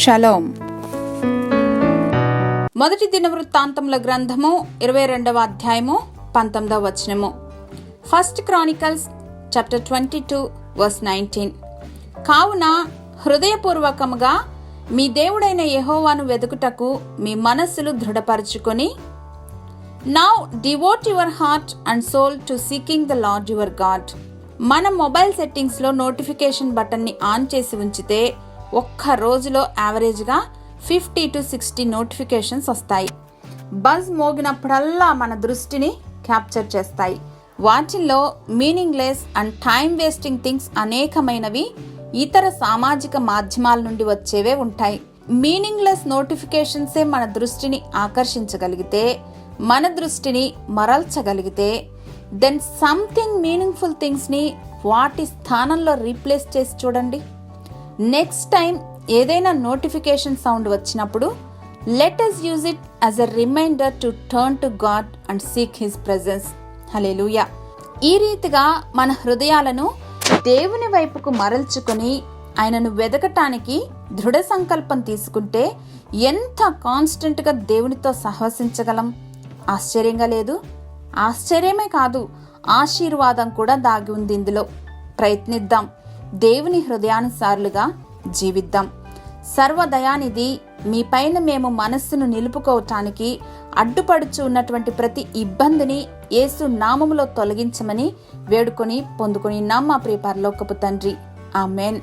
Shalom. మొదటి దినవృత్తాంతముల గ్రంథము 22వ అధ్యాయము 19వ వచనము. First Chronicles chapter 22 verse 19. కావున హృదయపూర్వకముగా మీ దేవుడైన యెహోవాను వెదుకుటకు మీ మనస్సులు దృఢపరచుకొని, now devote your heart and soul to seeking the Lord your God. మన మొబైల్ సెట్టింగ్స్లో నోటిఫికేషన్ బటన్ని ఆన్ చేసి ఉంచితే ఒక్క రోజులో యావరేజ్గా 50 to 60 నోటిఫికేషన్స్ వస్తాయి. బజ్ మోగినప్పుడల్లా మన దృష్టిని క్యాప్చర్ చేస్తాయి. వాటిల్లో meaningless and time wasting things అనేకమైనవి ఇతర సామాజిక మాధ్యమాల నుండి వచ్చేవే ఉంటాయి. మీనింగ్లెస్ నోటిఫికేషన్సే మన దృష్టిని ఆకర్షించగలిగితే, మన దృష్టిని మరల్చగలిగితే, దెన్ సంథింగ్ మీనింగ్ఫుల్ థింగ్స్ని వాటి స్థానంలో రీప్లేస్ చేసి చూడండి. నెక్స్ట్ టైం ఏదైనా నోటిఫికేషన్ సౌండ్ వచ్చినప్పుడు let us use it as a reminder to turn to God and seek his presence. Hallelujah. ఈ రీతిగా మన హృదయాలను దేవుని వైపుకు మరల్చుకొని ఆయనను వెదకటానికి దృఢ సంకల్పం తీసుకుంటే ఎంత కాన్స్టెంట్గా దేవునితో సహవసించగలం. ఆశ్చర్యంగా లేదు? ఆశ్చర్యమే కాదు, ఆశీర్వాదం కూడా దాగి ఉంది ఇందులో. ప్రయత్నిద్దాం, దేవుని హృదయానుసారులుగా జీవిద్దాం. సర్వదయానిధి మీ పైన మేము మనస్సును నిలుపుకోవటానికి అడ్డుపడుచు ఉన్నటువంటి ప్రతి ఇబ్బందిని యేసు నామములో తొలగించమని వేడుకొని పొందుకొని మా ప్రియ పరలోకపు తండ్రి. ఆమేన్.